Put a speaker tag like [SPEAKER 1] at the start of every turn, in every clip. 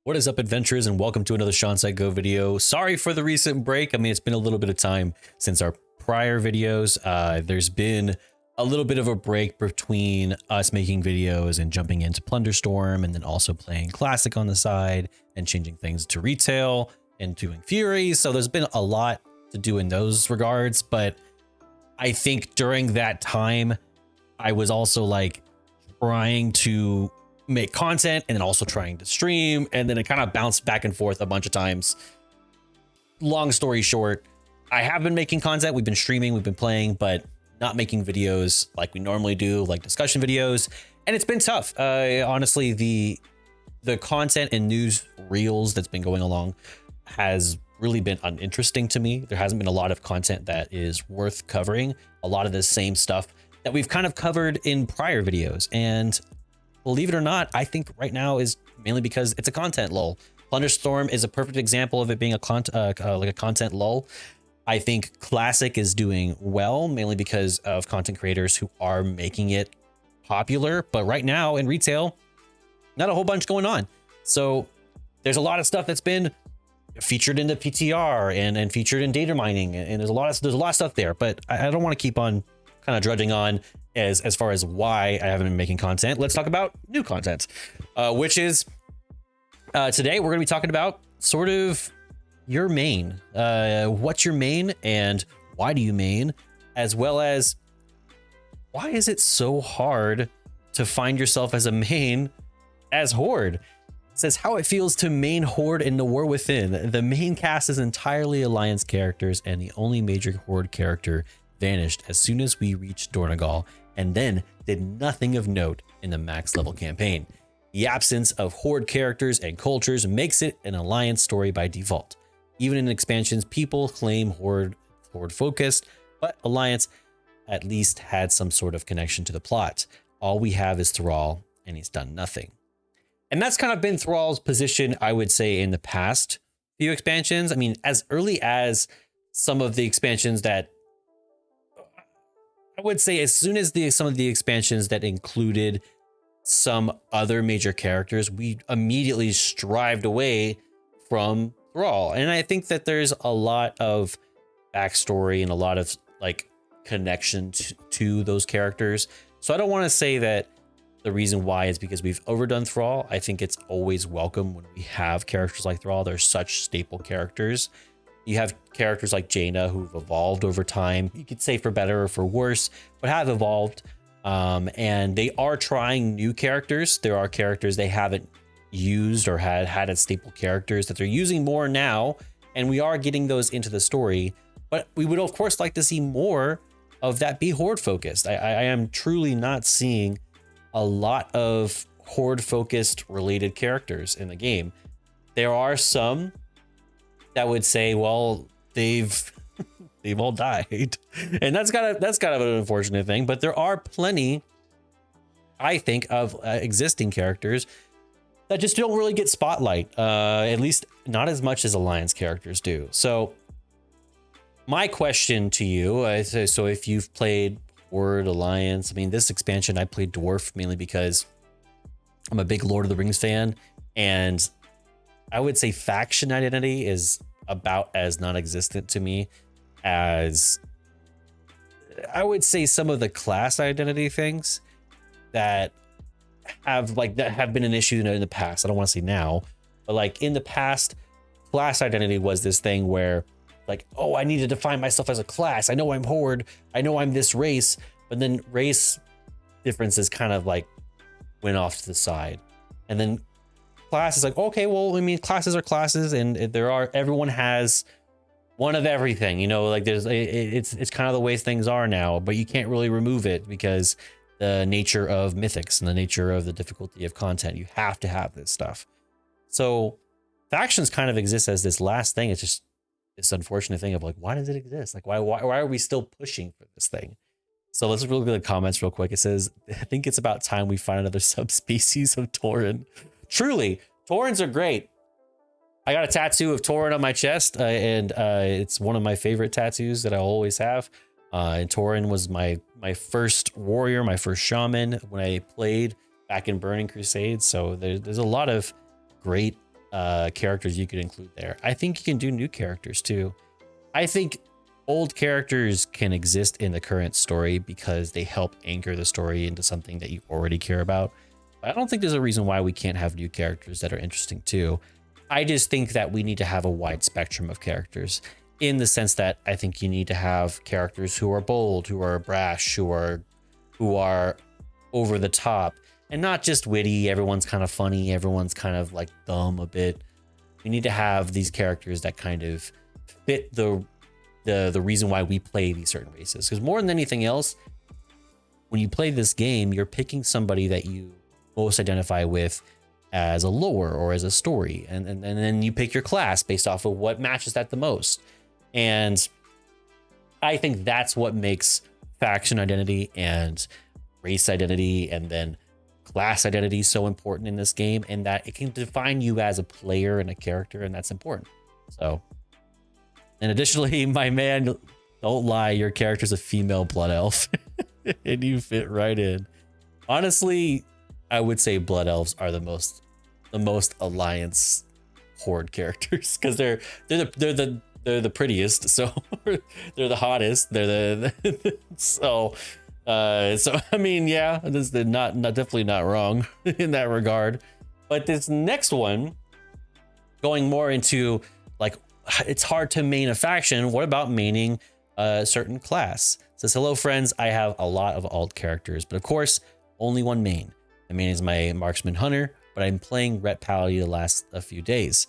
[SPEAKER 1] What is up, adventurers, and welcome to another ShawnSetGO video. Sorry for the recent break. I mean, it's been a little bit of time since our prior videos. There's been a little bit of a break between us making videos and jumping into Plunderstorm, and then also playing Classic on the side and changing things to retail and doing Fury. So there's been a lot to do in those regards. But I think during that time, I was also like trying to make content and then also trying to stream, and then it kind of bounced back and forth a bunch of times. Long story short, I have been making content, we've been streaming, we've been playing, but not making videos like we normally do, like discussion videos, and it's been tough. Honestly, the content and news reels that's been going along has really been uninteresting to me. There hasn't been a lot of content that is worth covering. A lot of the same stuff that we've kind of covered in prior videos, and believe it or not, I think right now is mainly because it's a content lull. Plunderstorm is a perfect example of it being a content lull. I think Classic is doing well, mainly because of content creators who are making it popular. But right now in retail, not a whole bunch going on. So there's a lot of stuff that's been featured in the PTR and featured in data mining, and there's a lot of stuff there. But I don't want to keep on kind of drudging on as far as why I haven't been making content. Let's talk about new content, which is today we're going to be talking about sort of your main. What's your main and why do you main, as well as why is it so hard to find yourself as a main as Horde? It says how it feels to main Horde in the War Within. The main cast is entirely Alliance characters, and the only major Horde character vanished as soon as we reached Dornegal, and then did nothing of note in the max level campaign. The absence of Horde characters and cultures makes it an Alliance story by default. Even in expansions, people claim Horde focused, but Alliance at least had some sort of connection to the plot. All we have is Thrall, and he's done nothing. And that's kind of been Thrall's position, I would say, in the past few expansions. I mean, as early as some of the expansions that I would say, as soon as some of the expansions that included some other major characters, we immediately strived away from Thrall. And I think that there's a lot of backstory and a lot of like connection to those characters. So I don't want to say that the reason why is because we've overdone Thrall. I think it's always welcome when we have characters like Thrall. They're such staple characters. You have characters like Jaina who've evolved over time. You could say for better or for worse, but have evolved. And they are trying new characters. There are characters they haven't used or had as staple characters that they're using more now. And we are getting those into the story. But we would, of course, like to see more of that be Horde focused. I am truly not seeing a lot of Horde focused related characters in the game. There are some that would say, well, they've all died, and that's kind of an unfortunate thing. But there are plenty, I think, of existing characters that just don't really get spotlight, at least not as much as Alliance characters do. So my question to you, so if you've played Horde, Alliance, I mean, this expansion I played Dwarf mainly because I'm a big Lord of the Rings fan, and I would say faction identity is about as non-existent to me as I would say some of the class identity things that have been an issue in the past. I don't want to say now, but like in the past, class identity was this thing where like, oh, I need to define myself as a class. I know I'm Horde. I know I'm this race, but then race differences kind of like went off to the side. And then class is like, okay, well, I mean, classes are classes, and everyone has one of everything, you know, like it's kind of the way things are now, but you can't really remove it because the nature of mythics and the nature of the difficulty of content, you have to have this stuff. So factions kind of exist as this last thing. It's just this unfortunate thing of like, why does it exist? Like, why are we still pushing for this thing? So let's look at the comments real quick. It says, I think it's about time we find another subspecies of Tauren. Truly, Taurens are great. I got a tattoo of Tauren on my chest, and it's one of my favorite tattoos that I'll always have. And Tauren was my first warrior, my first shaman when I played back in Burning Crusade. So there's a lot of great characters you could include there. I think you can do new characters too. I think old characters can exist in the current story because they help anchor the story into something that you already care about. But I don't think there's a reason why we can't have new characters that are interesting too. I just think that we need to have a wide spectrum of characters, in the sense that I think you need to have characters who are bold, who are brash, who are over the top, and not just witty. Everyone's kind of funny. Everyone's kind of like dumb a bit. We need to have these characters that kind of fit the reason why we play these certain races. Because more than anything else, when you play this game, you're picking somebody that you most identify with as a lore or as a story, and then you pick your class based off of what matches that the most. And I think that's what makes faction identity and race identity and then class identity so important in this game, and that it can define you as a player and a character, and that's important. So, and additionally, my man, don't lie, your character's a female blood elf and you fit right in. Honestly, I would say blood elves are the most alliance horde characters, because they're the prettiest, so they're the hottest, they're the so I mean, yeah, this is not definitely not wrong in that regard. But this next one, going more into like, it's hard to main a faction. What about maining a certain class? It says, hello friends, I have a lot of alt characters, but of course only one main. My main is my marksman hunter, but I'm playing Ret Paladin the last a few days.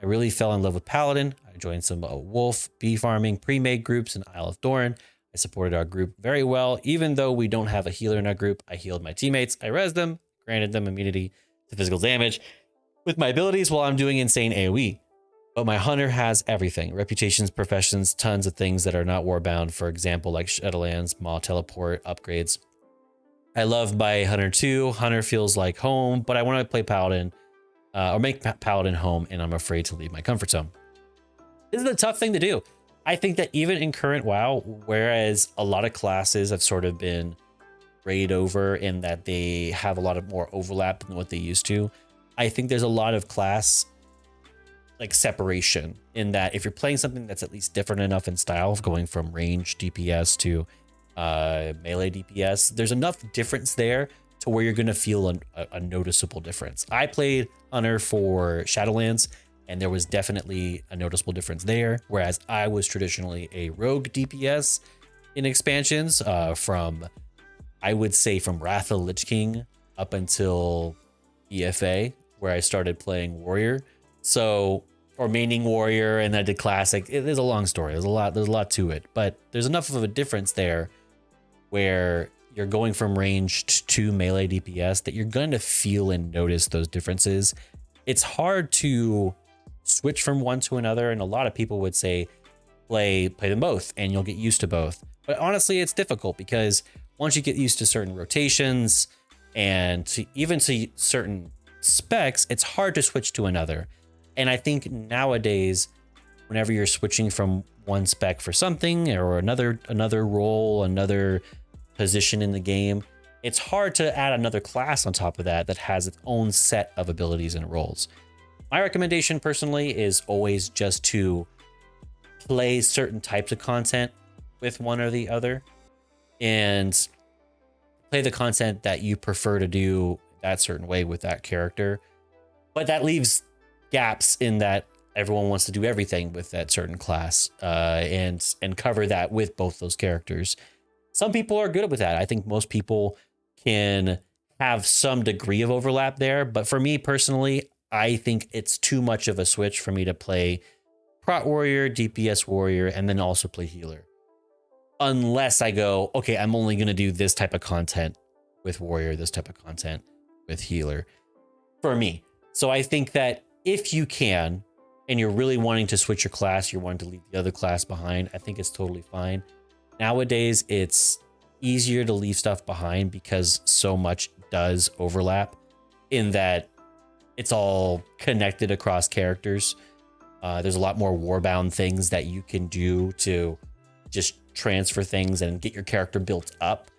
[SPEAKER 1] I really fell in love with Paladin. I joined some wolf, bee farming, pre-made groups in Isle of Doran. I supported our group very well. Even though we don't have a healer in our group, I healed my teammates. I rezzed them, granted them immunity to physical damage with my abilities while I'm doing insane AoE. But my hunter has everything. Reputations, professions, tons of things that are not warbound. For example, like Shadowlands, Maw teleport, upgrades. I love my hunter too. Hunter feels like home, but I want to play Paladin or make Paladin home, and I'm afraid to leave my comfort zone. This is a tough thing to do. I think that even in current WoW, whereas a lot of classes have sort of been rayed over in that they have a lot of more overlap than what they used to, I think there's a lot of class like separation in that if you're playing something that's at least different enough in style, going from range DPS to melee DPS, there's enough difference there to where you're going to feel a noticeable difference. I played Hunter for Shadowlands, and there was definitely a noticeable difference there, whereas I was traditionally a rogue DPS in expansions from, I would say, from Wrath of Lich King up until EFA, where I started playing warrior. So, or maining warrior, and I did classic. There's a long story. There's a lot to it, but there's enough of a difference there where you're going from ranged to melee DPS that you're going to feel and notice those differences. It's hard to switch from one to another, and a lot of people would say play them both and you'll get used to both. But honestly, it's difficult because once you get used to certain rotations and even to certain specs, it's hard to switch to another. And I think nowadays, whenever you're switching from one spec for something or another role, another position in the game, it's hard to add another class on top of that has its own set of abilities and roles. My recommendation personally is always just to play certain types of content with one or the other and play the content that you prefer to do that certain way with that character. But that leaves gaps in that everyone wants to do everything with that certain class and cover that with both those characters. Some people are good with that. I think most people can have some degree of overlap there. But for me personally, I think it's too much of a switch for me to play Prot Warrior, DPS Warrior, and then also play Healer. Unless I go, okay, I'm only going to do this type of content with Warrior, this type of content with Healer for me. So I think that if you can, and you're really wanting to switch your class, you're wanting to leave the other class behind, I think it's totally fine. Nowadays, it's easier to leave stuff behind because so much does overlap in that it's all connected across characters. There's a lot more warbound things that you can do to just transfer things and get your character built up.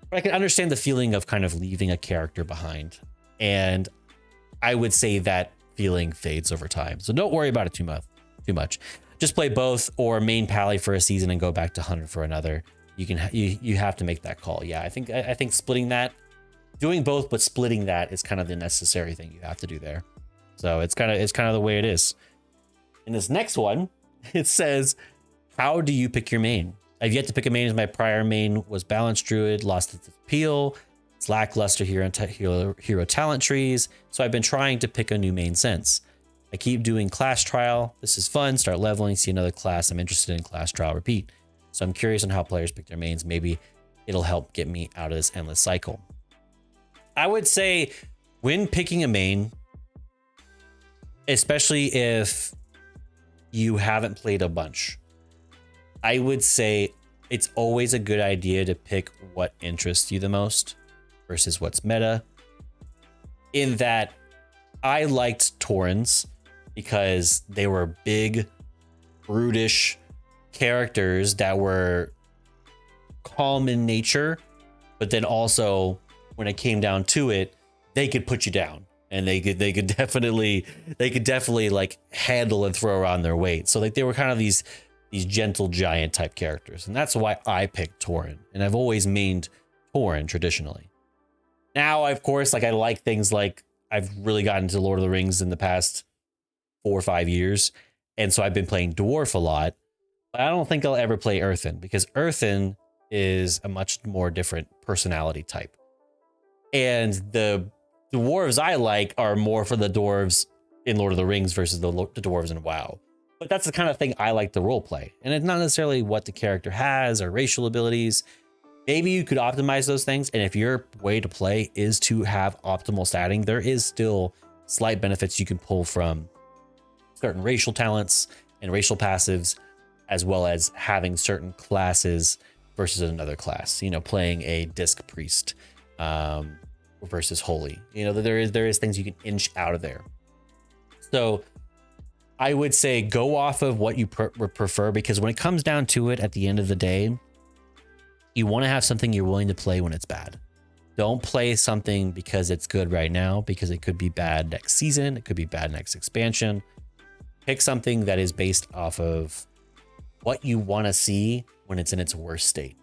[SPEAKER 1] But I can understand the feeling of kind of leaving a character behind. And I would say that feeling fades over time. So don't worry about it too much. Just play both or main pally for a season and go back to hunter for another. You have to make that call. Yeah, I think splitting that, doing both but splitting that is kind of the necessary thing you have to do there. So it's kind of the way it is. In this next one, it says, how do you pick your main? I've yet to pick a main as my prior main was balanced druid, lost its appeal. It's lackluster hero talent trees. So I've been trying to pick a new main since. I keep doing class trial. This is fun. Start leveling, see another class I'm interested in, class trial, repeat. So I'm curious on how players pick their mains. Maybe it'll help get me out of this endless cycle. I would say when picking a main, especially if you haven't played a bunch, I would say it's always a good idea to pick what interests you the most versus what's meta. In that, I liked Taurens because they were big, brutish characters that were calm in nature, but then also when it came down to it, they could put you down, and they could definitely like handle and throw around their weight. So like they were kind of these gentle giant type characters, and that's why I picked Tauren, and I've always mained Tauren traditionally. Now, of course, like I like things like I've really gotten into Lord of the Rings in the past 4 or 5 years, and so I've been playing Dwarf a lot. But I don't think I'll ever play Earthen because Earthen is a much more different personality type, and the dwarves I like are more for the dwarves in Lord of the Rings versus the dwarves in WoW. But that's the kind of thing I like to role play, and it's not necessarily what the character has or racial abilities. Maybe you could optimize those things, and if your way to play is to have optimal statting, there is still slight benefits you can pull from certain racial talents and racial passives, as well as having certain classes versus another class. You know, playing a disc priest versus holy. You know, there is things you can inch out of there. So I would say go off of what you prefer, because when it comes down to it, at the end of the day, you want to have something you're willing to play when it's bad. Don't play something because it's good right now, because it could be bad next season. It could be bad next expansion. Pick something that is based off of what you want to see when it's in its worst state.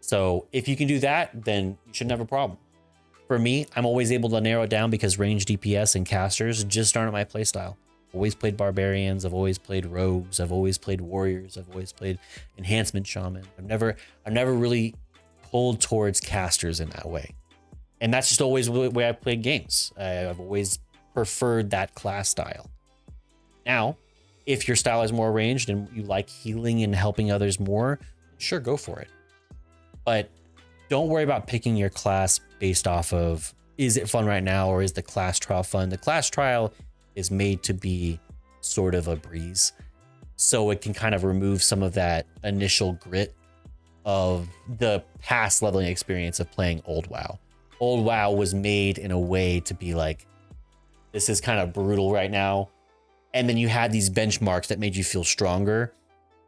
[SPEAKER 1] So if you can do that, then you shouldn't have a problem. For me, I'm always able to narrow it down because range DPS and casters just aren't my playstyle. Always played barbarians, I've always played rogues, I've always played warriors, I've always played enhancement shaman. I've never really pulled towards casters in that way. And that's just always the way I played games. I've always preferred that class style. Now, if your style is more ranged and you like healing and helping others more, sure, go for it. But don't worry about picking your class based off of, is it fun right now or is the class trial fun? The class trial is made to be sort of a breeze, so it can kind of remove some of that initial grit of the past leveling experience of playing old WoW. Old WoW was made in a way to be like, this is kind of brutal right now, and then you had these benchmarks that made you feel stronger,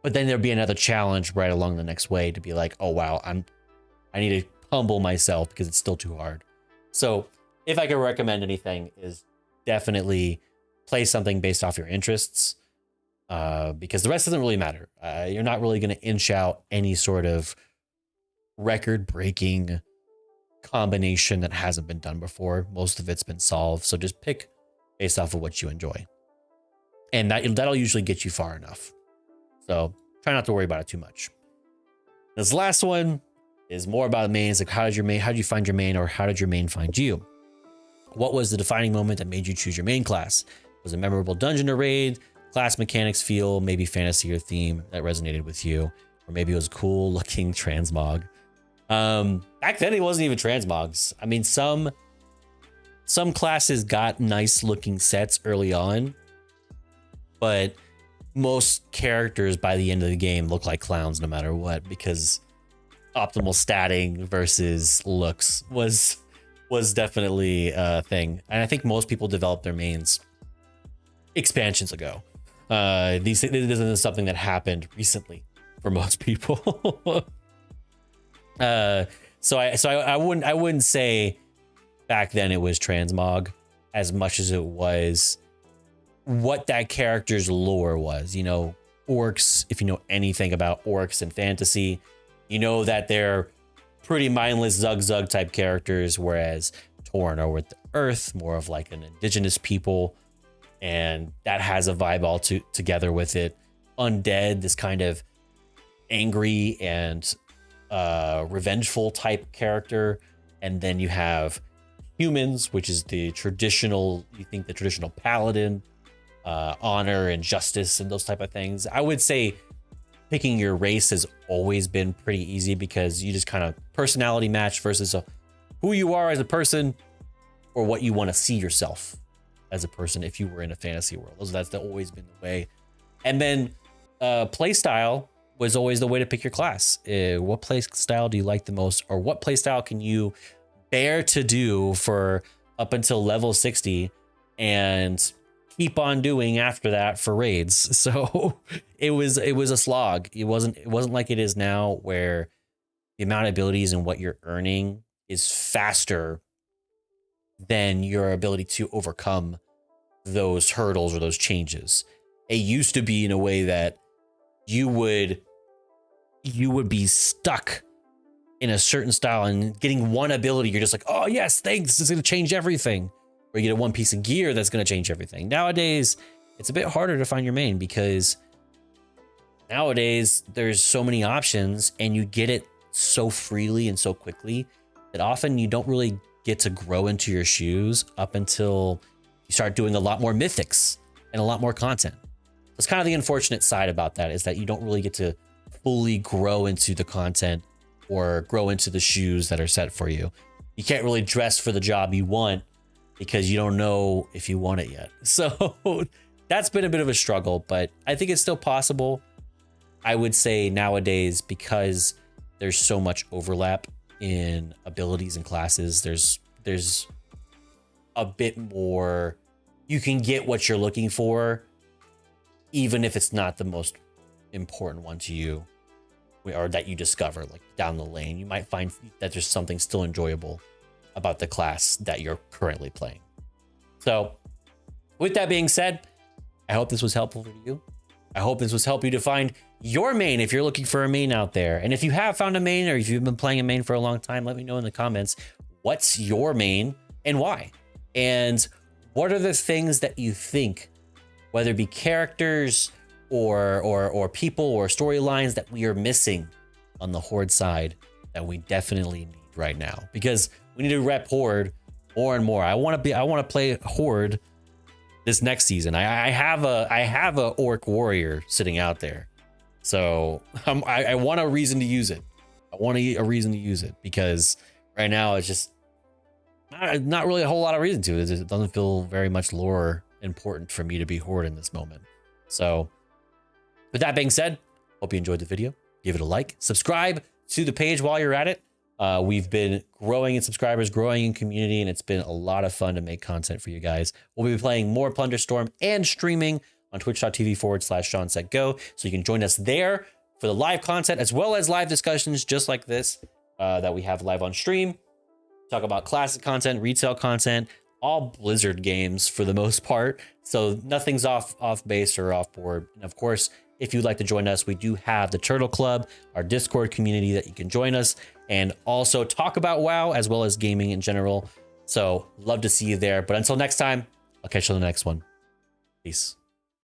[SPEAKER 1] but then there'd be another challenge right along the next way to be like, oh wow, I need to humble myself because it's still too hard. So if I could recommend anything, is definitely play something based off your interests, because the rest doesn't really matter. You're not really going to inch out any sort of record-breaking combination that hasn't been done before. Most of it's been solved. So just pick based off of what you enjoy, and that'll usually get you far enough. So try not to worry about it too much. This last one is more about mains. Like, how did you find your main, or how did your main find you? What was the defining moment that made you choose your main class? Was it a memorable dungeon or raid, class mechanics feel, maybe fantasy or theme that resonated with you? Or maybe it was cool looking transmog. Back then it wasn't even transmogs. I mean, some classes got nice looking sets early on, but most characters by the end of the game look like clowns no matter what, because optimal statting versus looks was definitely a thing. And I think most people developed their mains expansions ago. This isn't something that happened recently for most people. So I wouldn't say back then it was transmog as much as it was what that character's lore was. You know, orcs, if you know anything about orcs and fantasy, you know that they're pretty mindless Zug type characters, whereas Tauren are with the earth, more of like an indigenous people, and that has a vibe all together with it. Undead, this kind of angry and revengeful type character, and then you have humans, which is the traditional, you think the traditional paladin, honor and justice and those type of things. I would say picking your race has always been pretty easy because you just kind of personality match versus who you are as a person or what you want to see yourself as a person if you were in a fantasy world. That's always been the way. And then play style was always the way to pick your class. What play style do you like the most, or what play style can you bear to do for up until level 60 and keep on doing after that for raids? So it was a slog. It wasn't like it is now, where the amount of abilities and what you're earning is faster than your ability to overcome those hurdles or those changes. It used to be in a way that you would be stuck in a certain style, and getting one ability, you're just like, oh yes, thanks, it's going to change everything. Or you get one piece of gear that's going to change everything. Nowadays, it's a bit harder to find your main, because nowadays there's so many options and you get it so freely and so quickly that often you don't really get to grow into your shoes up until you start doing a lot more mythics and a lot more content. That's kind of the unfortunate side about that, is that you don't really get to fully grow into the content or grow into the shoes that are set for you. You can't really dress for the job you want because you don't know if you want it yet. So that's been a bit of a struggle, but I think it's still possible. I would say nowadays, because there's so much overlap in abilities and classes, there's a bit more, you can get what you're looking for, even if it's not the most important one to you, or that you discover like down the lane. You might find that there's something still enjoyable about the class that you're currently playing. So with that being said, I hope this was helpful for you. I hope this was helping you to find your main if you're looking for a main out there. And if you have found a main, or if you've been playing a main for a long time, let me know in the comments, what's your main and why? And what are the things that you think, whether it be characters or people or storylines, that we are missing on the Horde side that we definitely need right now? Because we need to rep Horde more and more. I want to play Horde this next season. I have a orc warrior sitting out there, so I want a reason to use it. I want a reason to use it, because right now it's just not really a whole lot of reason to it. It doesn't feel very much lore important for me to be Horde in this moment. So with that being said, hope you enjoyed the video. Give it a like, subscribe to the page while you're at it. We've been growing in subscribers, growing in community, and it's been a lot of fun to make content for you guys. We'll be playing more Plunderstorm and streaming on twitch.tv/ShawnSetGO. So you can join us there for the live content, as well as live discussions just like this that we have live on stream. Talk about classic content, retail content, all Blizzard games for the most part. So nothing's off base or off board. And of course, if you'd like to join us, we do have the Turtle Club, our Discord community that you can join us and also talk about WoW as well as gaming in general. So love to see you there. But until next time, I'll catch you on the next one. Peace.